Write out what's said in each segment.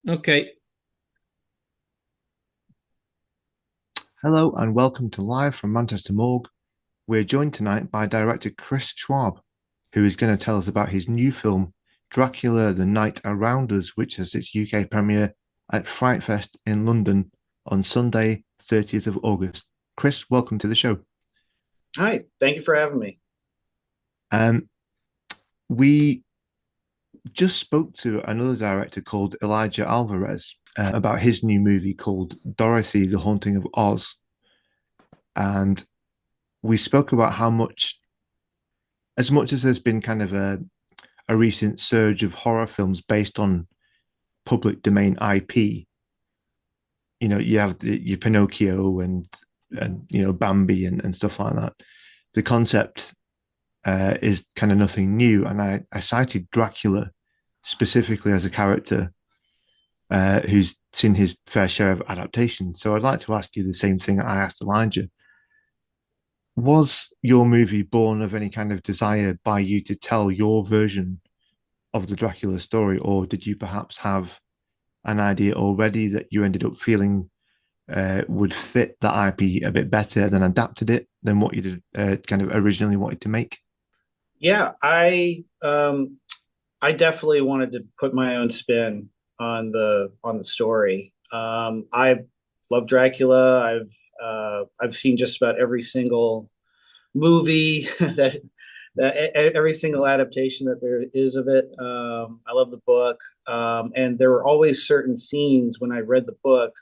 Okay. Hello and welcome to Live from Manchester Morgue. We're joined tonight by director Chris Schwab, who is going to tell us about his new film, Dracula The Night Around Us, which has its UK premiere at Frightfest in London on Sunday, 30th of August. Chris, welcome to the show. Hi, thank you for having me. Um, we just spoke to another director called Elijah Alvarez about his new movie called Dorothy, The Haunting of Oz. And we spoke about how as much as there's been kind of a recent surge of horror films based on public domain IP. You have your Pinocchio and Bambi and stuff like that. The concept is kind of nothing new, and I cited Dracula specifically as a character who's seen his fair share of adaptations. So I'd like to ask you the same thing I asked Elijah. Was your movie born of any kind of desire by you to tell your version of the Dracula story, or did you perhaps have an idea already that you ended up feeling would fit the IP a bit better and then adapted it than what you did kind of originally wanted to make? Yeah, I definitely wanted to put my own spin on the story. I love Dracula. I've seen just about every single movie that every single adaptation that there is of it. I love the book, and there were always certain scenes when I read the book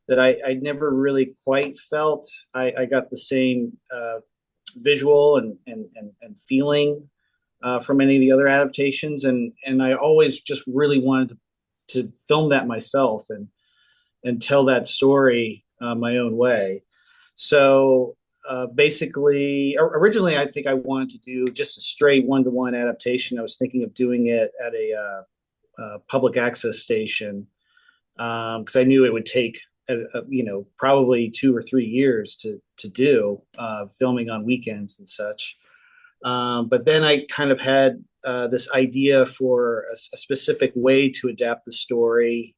that I never really quite felt I got the same visual and feeling from any of the other adaptations, and I always just really wanted to film that myself and tell that story my own way. So basically, originally I think I wanted to do just a straight one-to-one adaptation. I was thinking of doing it at a public access station because I knew it would take probably 2 or 3 years to do filming on weekends and such. But then I kind of had this idea for a specific way to adapt the story,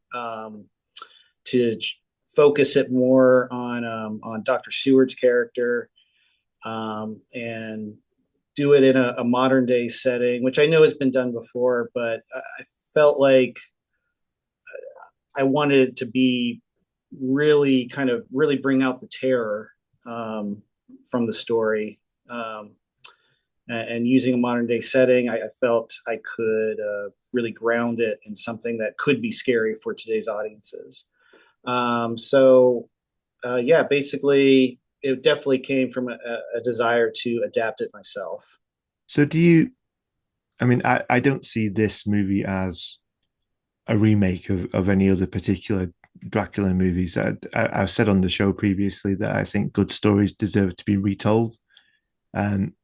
to focus it more on Dr. Seward's character, and do it in a modern day setting, which I know has been done before, but I felt like I wanted it to be really kind of really bring out the terror from the story. And using a modern day setting, I felt I could really ground it in something that could be scary for today's audiences. Yeah, basically, it definitely came from a desire to adapt it myself. So do you? I mean, I don't see this movie as a remake of any other particular Dracula movies. I've said on the show previously that I think good stories deserve to be retold.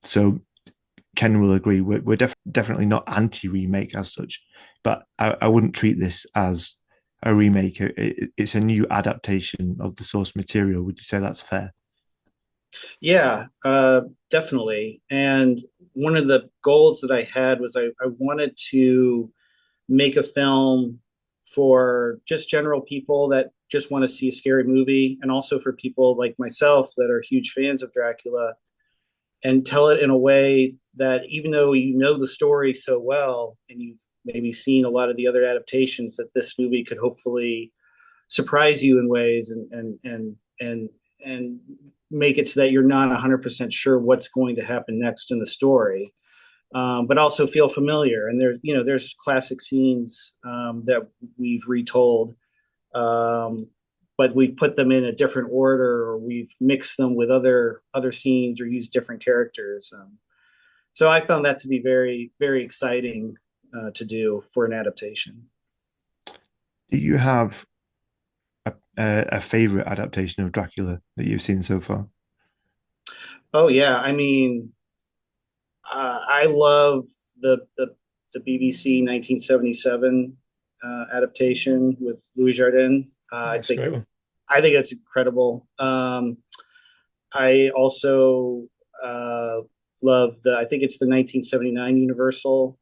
So Ken will agree. We're definitely not anti-remake as such, but I wouldn't treat this as a remake. It's a new adaptation of the source material. Would you say that's fair? Yeah, definitely. And one of the goals that I had was I wanted to make a film for just general people that just want to see a scary movie, and also for people like myself that are huge fans of Dracula, and tell it in a way that even though you know the story so well and you've maybe seen a lot of the other adaptations, that this movie could hopefully surprise you in ways and make it so that you're not 100% sure what's going to happen next in the story, but also feel familiar. And there's classic scenes that we've retold, um, but we've put them in a different order, or we've mixed them with other scenes, or used different characters. So I found that to be very very exciting to do for an adaptation. Do you have a favorite adaptation of Dracula that you've seen so far? Oh yeah, I mean, I love the BBC 1977 adaptation with Louis Jardin. I That's a think great one. that's incredible. I also love I think it's the 1979 Universal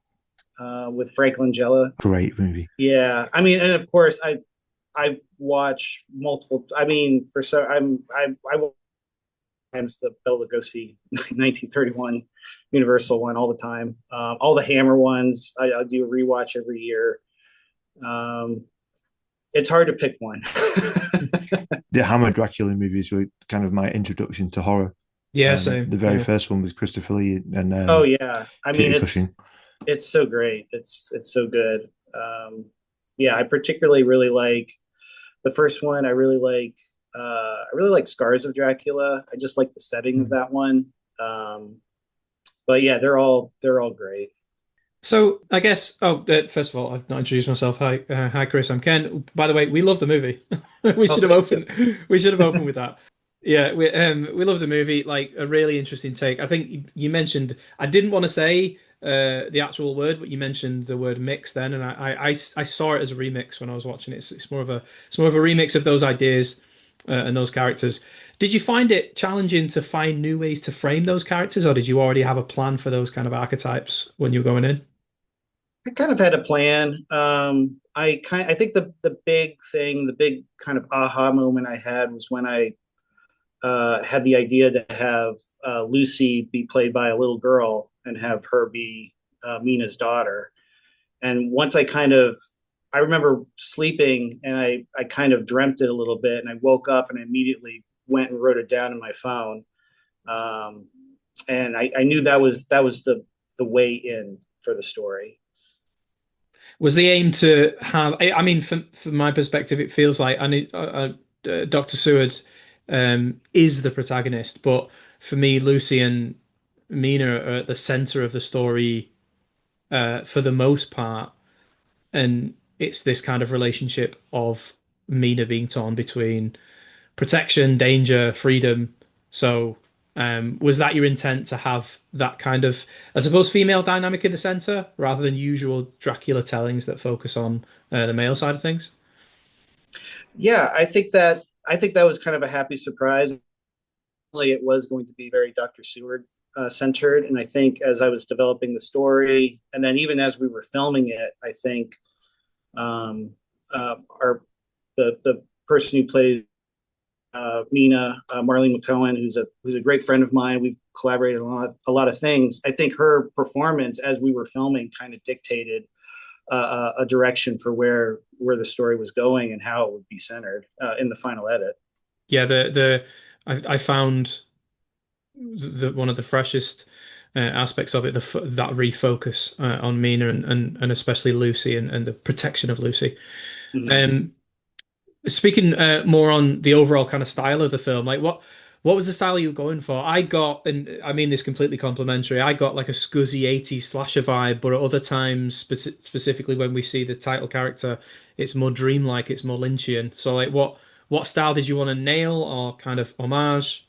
with Frank Langella. Great movie. Yeah, I mean, and of course, I watch multiple. I mean, for so I times the Bela Lugosi 1931 Universal one all the time. All the Hammer ones I do a rewatch every year. Um, it's hard to pick one. The Hammer Dracula movies were kind of my introduction to horror. Yeah, same. The very Yeah. first one was Christopher Lee and Oh yeah, I mean Peter Cushing. it's so great. It's so good. Yeah, I particularly really like the first one. I really like Scars of Dracula. I just like the setting of Mm. that one. But yeah, they're all great. So I guess, first of all, I've not introduced myself. Hi, Chris. I'm Ken. By the way, we love the movie. We Oh, should have thank you. opened. We should have opened with that. Yeah, we love the movie. Like a really interesting take. I think you mentioned. I didn't want to say the actual word, but you mentioned the word mix then, and I saw it as a remix when I was watching it. It's more of a remix of those ideas and those characters. Did you find it challenging to find new ways to frame those characters, or did you already have a plan for those kind of archetypes when you were going in? I kind of had a plan. I think the big thing, the big kind of aha moment I had was when I had the idea to have Lucy be played by a little girl and have her be Mina's daughter. And once I remember sleeping and I kind of dreamt it a little bit, and I woke up and I immediately went and wrote it down in my phone. Um, and I knew that was the way in for the story. Was the aim to have? I mean, from my perspective, it feels like I need Dr. Seward is the protagonist, but for me, Lucy and Mina are at the center of the story for the most part, and it's this kind of relationship of Mina being torn between protection, danger, freedom. So, was that your intent to have that kind of, I suppose, female dynamic in the center rather than usual Dracula tellings that focus on the male side of things? Yeah, I think that was kind of a happy surprise. It was going to be very Dr. Seward centered, and I think as I was developing the story, and then even as we were filming it, I think um, our the person who played Mina, Marlene McCohen, who's a great friend of mine. We've collaborated on a lot of things. I think her performance as we were filming kind of dictated a direction for where the story was going and how it would be centered in the final edit. Yeah, I found the one of the freshest aspects of it, that refocus on Mina and especially Lucy and the protection of Lucy. Mm-hmm. Um, Speaking more on the overall kind of style of the film, like what was the style you were going for? I got, and I mean this completely complimentary, I got like a scuzzy 80s slasher vibe, but at other times, specifically when we see the title character, it's more dreamlike, it's more Lynchian. So like what style did you want to nail or kind of homage?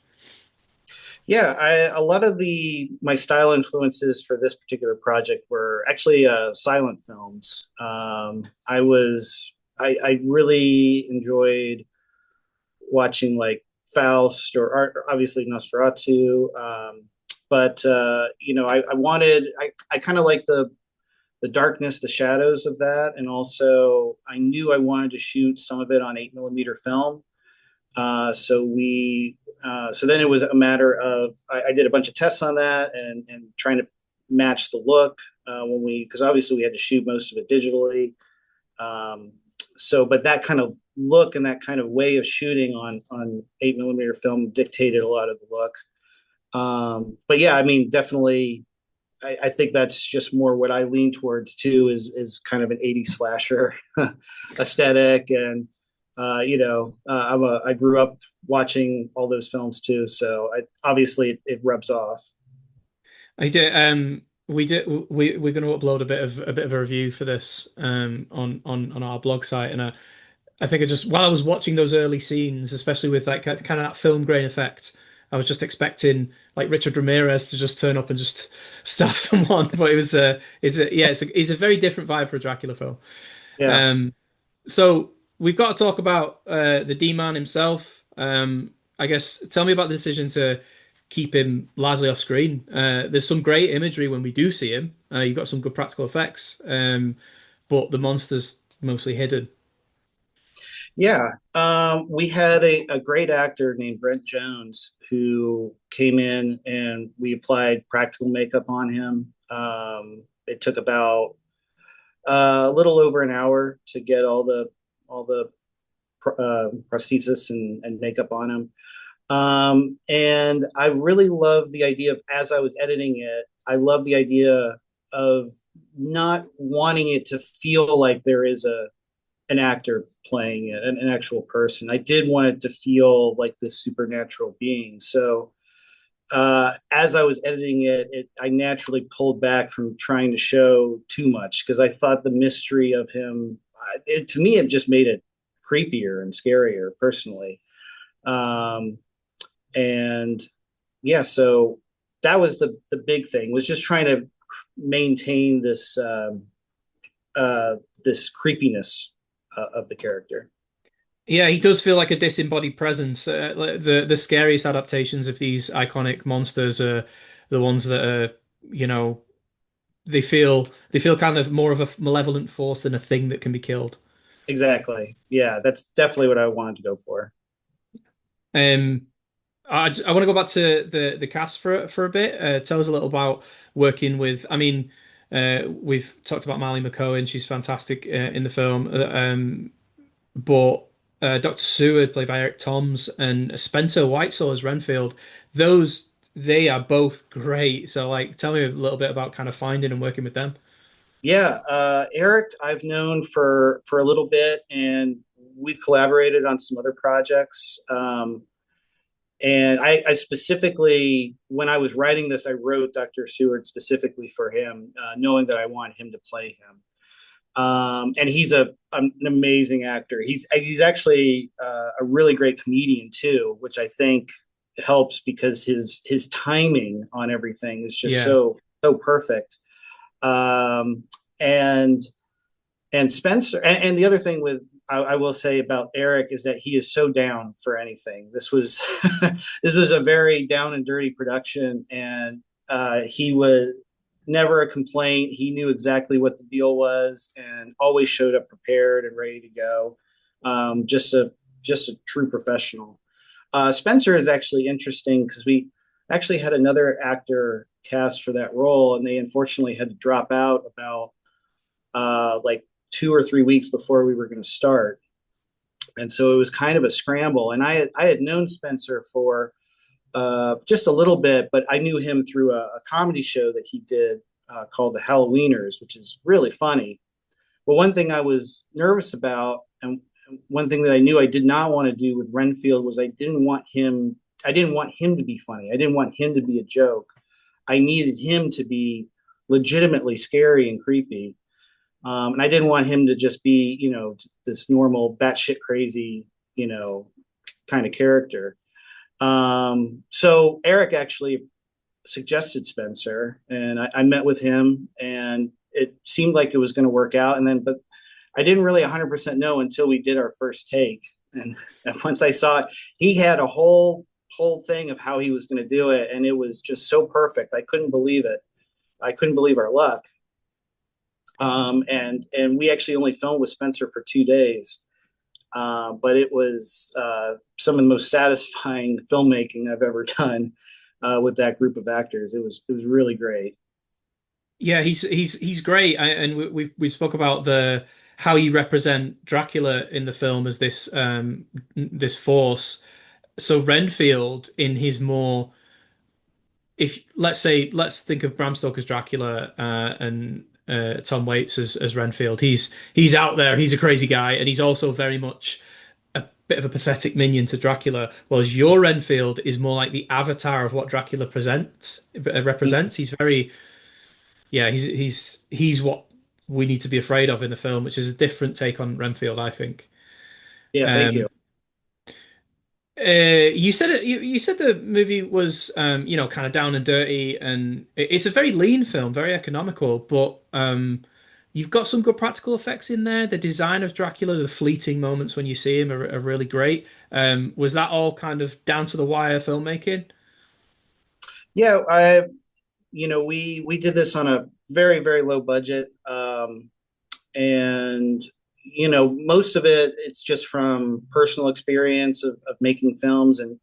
Yeah, a lot of the my style influences for this particular project were actually silent films. I really enjoyed watching like Faust or obviously Nosferatu. But you know, I kind of like the darkness, the shadows of that, and also I knew I wanted to shoot some of it on 8 millimeter film. So then it was a matter of I did a bunch of tests on that and trying to match the look when we because obviously we had to shoot most of it digitally. Um, but that kind of look and that kind of way of shooting on 8 millimeter film dictated a lot of the look. But yeah, I mean, definitely, I think that's just more what I lean towards too is kind of an 80s slasher aesthetic and I grew up watching all those films too, so obviously it rubs off. I did. We're going to upload a bit of a review for this on our blog site, and I think I just while I was watching those early scenes, especially with like kind of that film grain effect, I was just expecting like Richard Ramirez to just turn up and just stab someone, but it's a very different vibe for a Dracula film. Yeah. Um, so we've got to talk about the D-Man himself. I guess tell me about the decision to keep him largely off screen. There's some great imagery when we do see him. You've got some good practical effects, but the monster's mostly hidden. Yeah. We had a great actor named Brent Jones who came in and we applied practical makeup on him. It took about a little over an hour to get all the prosthesis and makeup on him. And I really love the idea of, as I was editing it, I love the idea of not wanting it to feel like there is an actor playing it, an actual person. I did want it to feel like this supernatural being. So as I was editing I naturally pulled back from trying to show too much because I thought the mystery of him, to me, it just made it creepier and scarier personally. Um, and yeah, so that was the big thing, was just trying to maintain this creepiness of the character. Yeah, he does feel like a disembodied presence. Like the scariest adaptations of these iconic monsters are the ones that are, you know, they feel kind of more of a malevolent force than a thing that can be killed. Exactly. Yeah, that's definitely what I wanted to go for. Um, I want to go back to the cast for a bit. Tell us a little about working with. I mean, we've talked about Marley McCowan. She's fantastic in the film. But Dr. Seward, played by Eric Toms, and Spencer Whitesell as Renfield, those they are both great. So, like, tell me a little bit about kind of finding and working with them. Yeah, Eric, I've known for a little bit, and we've collaborated on some other projects. And I specifically, when I was writing this, I wrote Dr. Seward specifically for him, knowing that I want him to play him. And he's an amazing actor. He's actually a really great comedian too, which I think helps because his timing on everything is just Yeah, so perfect. Um, and Spencer, and the other thing with I will say about Eric is that he is so down for anything. This was this was a very down and dirty production, and he was never a complaint. He knew exactly what the deal was, and always showed up prepared and ready to go. Just a true professional. Spencer is actually interesting because we actually had another actor cast for that role, and they unfortunately had to drop out about like 2 or 3 weeks before we were going to start. And so it was kind of a scramble. And I had known Spencer for just a little bit, but I knew him through a comedy show that he did called The Halloweeners, which is really funny. But one thing I was nervous about, and one thing that I knew I did not want to do with Renfield, was I didn't want him to be funny. I didn't want him to be a joke. I needed him to be legitimately scary and creepy. And I didn't want him to just be, this normal batshit crazy, kind of character. So Eric actually suggested Spencer, and I met with him, and it seemed like it was going to work out. But I didn't really 100% know until we did our first take. And once I saw it, he had a whole thing of how he was going to do it, and it was just so perfect. I couldn't believe it. I couldn't believe our luck. And we actually only filmed with Spencer for 2 days, but it was some of the most satisfying filmmaking I've ever done with that group of actors. It was really great. yeah, he's great, and we spoke about the how you represent Dracula in the film as this force. So Renfield in his more, if let's think of Bram Stoker's Dracula and Tom Waits as Renfield. He's out there. He's a crazy guy, and he's also very much a bit of a pathetic minion to Dracula. Whereas your Renfield is more like the avatar of what Dracula represents. He's very, yeah. He's what we need to be afraid of in the film, which is a different take on Renfield, I think. Yeah, thank you. Um, you said it. You said the movie was, kind of down and dirty, and it's a very lean film, very economical. But you've got some good practical effects in there. The design of Dracula, the fleeting moments when you see him are really great. Was that all kind of down to the wire filmmaking? Yeah, we did this on a very, very low budget. And most of it's just from personal experience of making films and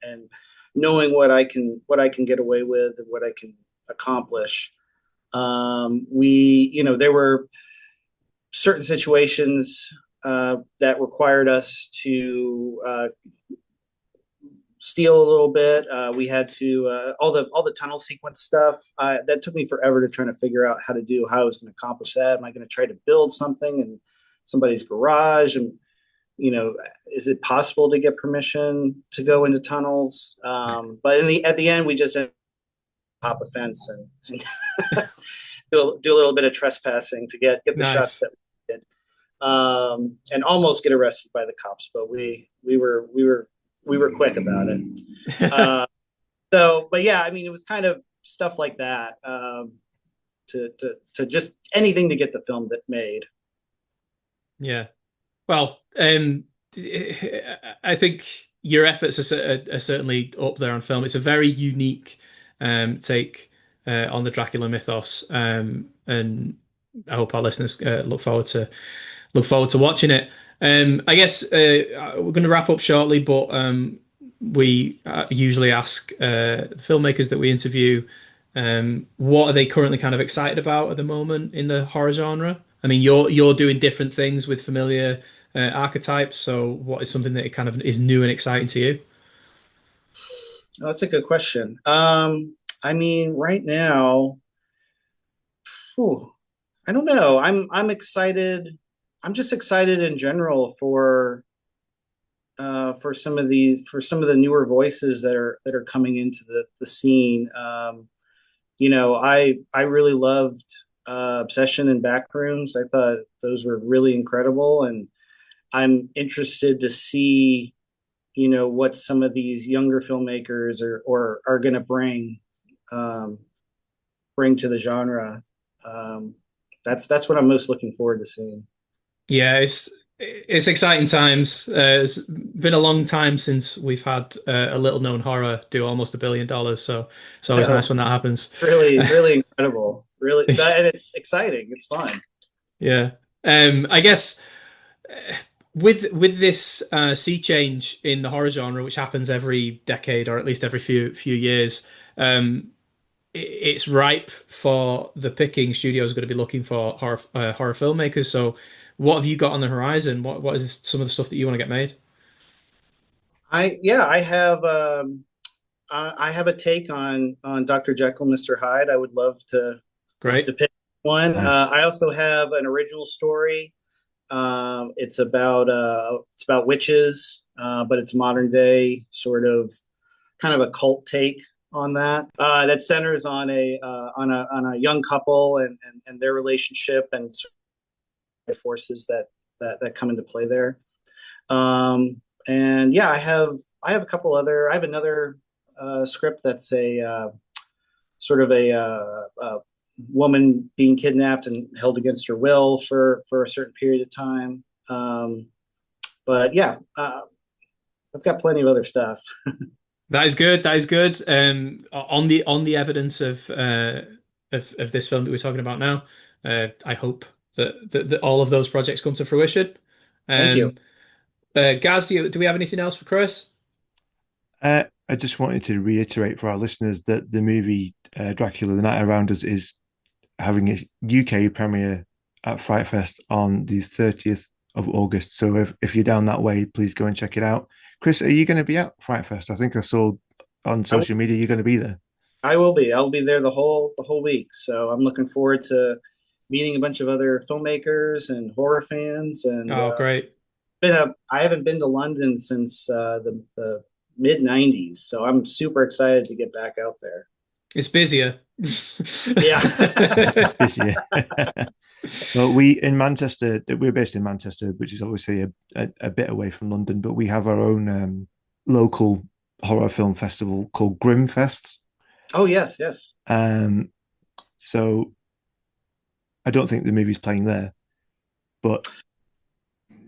knowing what I can get away with and what I can accomplish. There were certain situations that required us to steal a little bit. We had to all the tunnel sequence stuff. That took me forever to try to figure out how to do how I was going to accomplish that. Am I going to try to build something in somebody's garage? And is it possible to get permission to go into tunnels? But at the end, we just hop a fence and do a little bit of trespassing to get the shots Nice. that we did, and almost get arrested by the cops. But we were quick about it. Uh, but yeah, I mean, it was kind of stuff like that, to just anything to get the film that made. Yeah. Well, I think your efforts are certainly up there on film. It's a very unique take on the Dracula mythos, and I hope our listeners look forward to watching it. I guess we're going to wrap up shortly, but we usually ask the filmmakers that we interview, what are they currently kind of excited about at the moment in the horror genre? I mean, you're doing different things with familiar archetypes, so what is something that it kind of is new and exciting to you? Oh, that's a good question. I mean, right now, whew, I don't know. I'm excited. I'm just excited in general for some of the newer voices that are coming into the scene. I really loved Obsession and Backrooms. I thought those were really incredible, and I'm interested to see what some of these younger filmmakers are going to bring to the genre. Um, that's what I'm most looking forward to seeing. Yeah, it's exciting times. It's been a long time since we've had a little known horror do almost $1 billion, so it's always nice So when that happens. really, really incredible. Really, so, and it's exciting. It's fun. Yeah. I guess with this sea change in the horror genre, which happens every decade or at least every few years, it's ripe for the picking. Studios are going to be looking for horror filmmakers. So, what have you got on the horizon? What is some of the stuff that you want to get made? Yeah, I have a take on Dr. Jekyll, Mr. Hyde. I would love to Great. pick one. Nice. I also have an original story. It's about witches, but it's modern day sort of kind of a cult take on that. That centers on a young couple and their relationship and forces that come into play there. And yeah, I have a couple other. I have another script that's a sort of a woman being kidnapped and held against her will for a certain period of time. But yeah, I've got plenty of other stuff. That is good. That is good. On the evidence of this film that we're talking about now, I hope that all of those projects come to fruition. Thank you. Um, Gaz, do we have anything else for Chris? I just wanted to reiterate for our listeners that the movie Dracula: The Night Around Us is having its UK premiere at Frightfest on the 30th of August. So if you're down that way, please go and check it out. Chris, are you going to be at Frightfest? I think I saw on I will, social media you're going to be there. I will be. I'll be there the whole week. So I'm looking forward to meeting a bunch of other filmmakers and horror fans. And Oh, great. I haven't been to London since the mid '90s, so I'm super excited to get back out there. It's busier. Yeah. It's busy. Well, we're based in Manchester, which is obviously a bit away from London, but we have our own local horror film festival called Grimfest. Oh yes, yes. Um, so I don't think the movie's playing there, but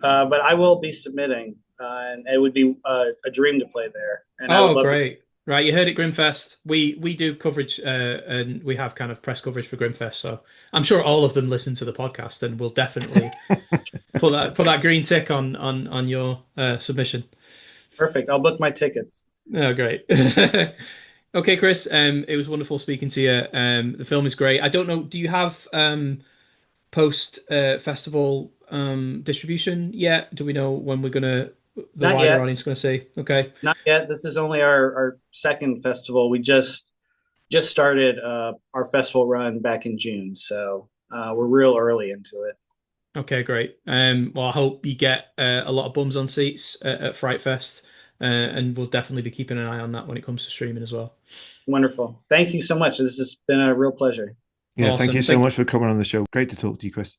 But I will be submitting, and it would be a dream to play there. And I would Oh, love to great. Right, you heard it, Grimfest. We do coverage, and we have kind of press coverage for Grimfest. So I'm sure all of them listen to the podcast, and we'll definitely put that green tick on your submission. Perfect. I'll book my tickets. Oh, great. Okay, Chris. It was wonderful speaking to you. The film is great. I don't know. Do you have post festival distribution yet? Do we know when the Not wider yet. audience gonna see? Okay. Not yet. This is only our second festival. We just started our festival run back in June, so we're real early into it. Okay, great. Well, I hope you get a lot of bums on seats at Frightfest, and we'll definitely be keeping an eye on that when it comes to streaming as well. Wonderful. Thank you so much. This has been a real pleasure. Yeah, thank you Awesome. so Thank much for coming on the show. Great to talk to you, Chris.